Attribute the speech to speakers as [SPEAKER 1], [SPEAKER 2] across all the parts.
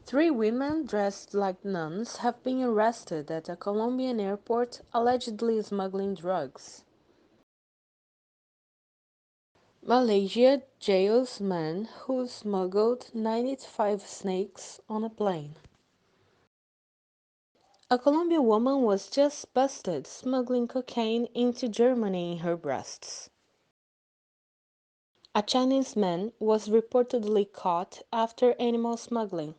[SPEAKER 1] Three women dressed like nuns have been arrested at a Colombian airport allegedly smuggling drugs. Malaysia jails man who smuggled 95 snakes on a plane. A Colombian woman was just busted smuggling cocaine into Germany in her breasts. A Chinese man was reportedly caught after animal smuggling.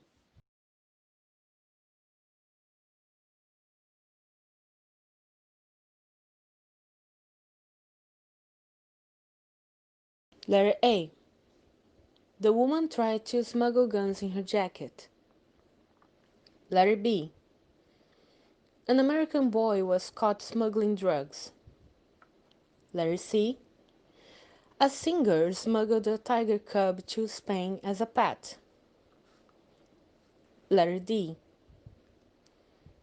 [SPEAKER 1] Letter A. The woman tried to smuggle guns in her jacket. Letter B. An American boy was caught smuggling drugs. Letter C. A singer smuggled a tiger cub to Spain as a pet. Letter D.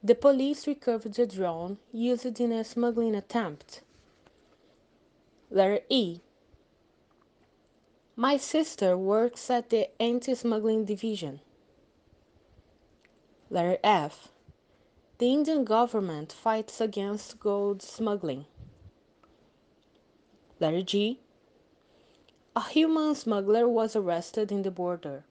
[SPEAKER 1] The police recovered a drone used in a smuggling attempt. Letter E. My sister works at the anti-smuggling division. Letter F. The Indian government fights against gold smuggling. Letter G. A human smuggler was arrested in the border.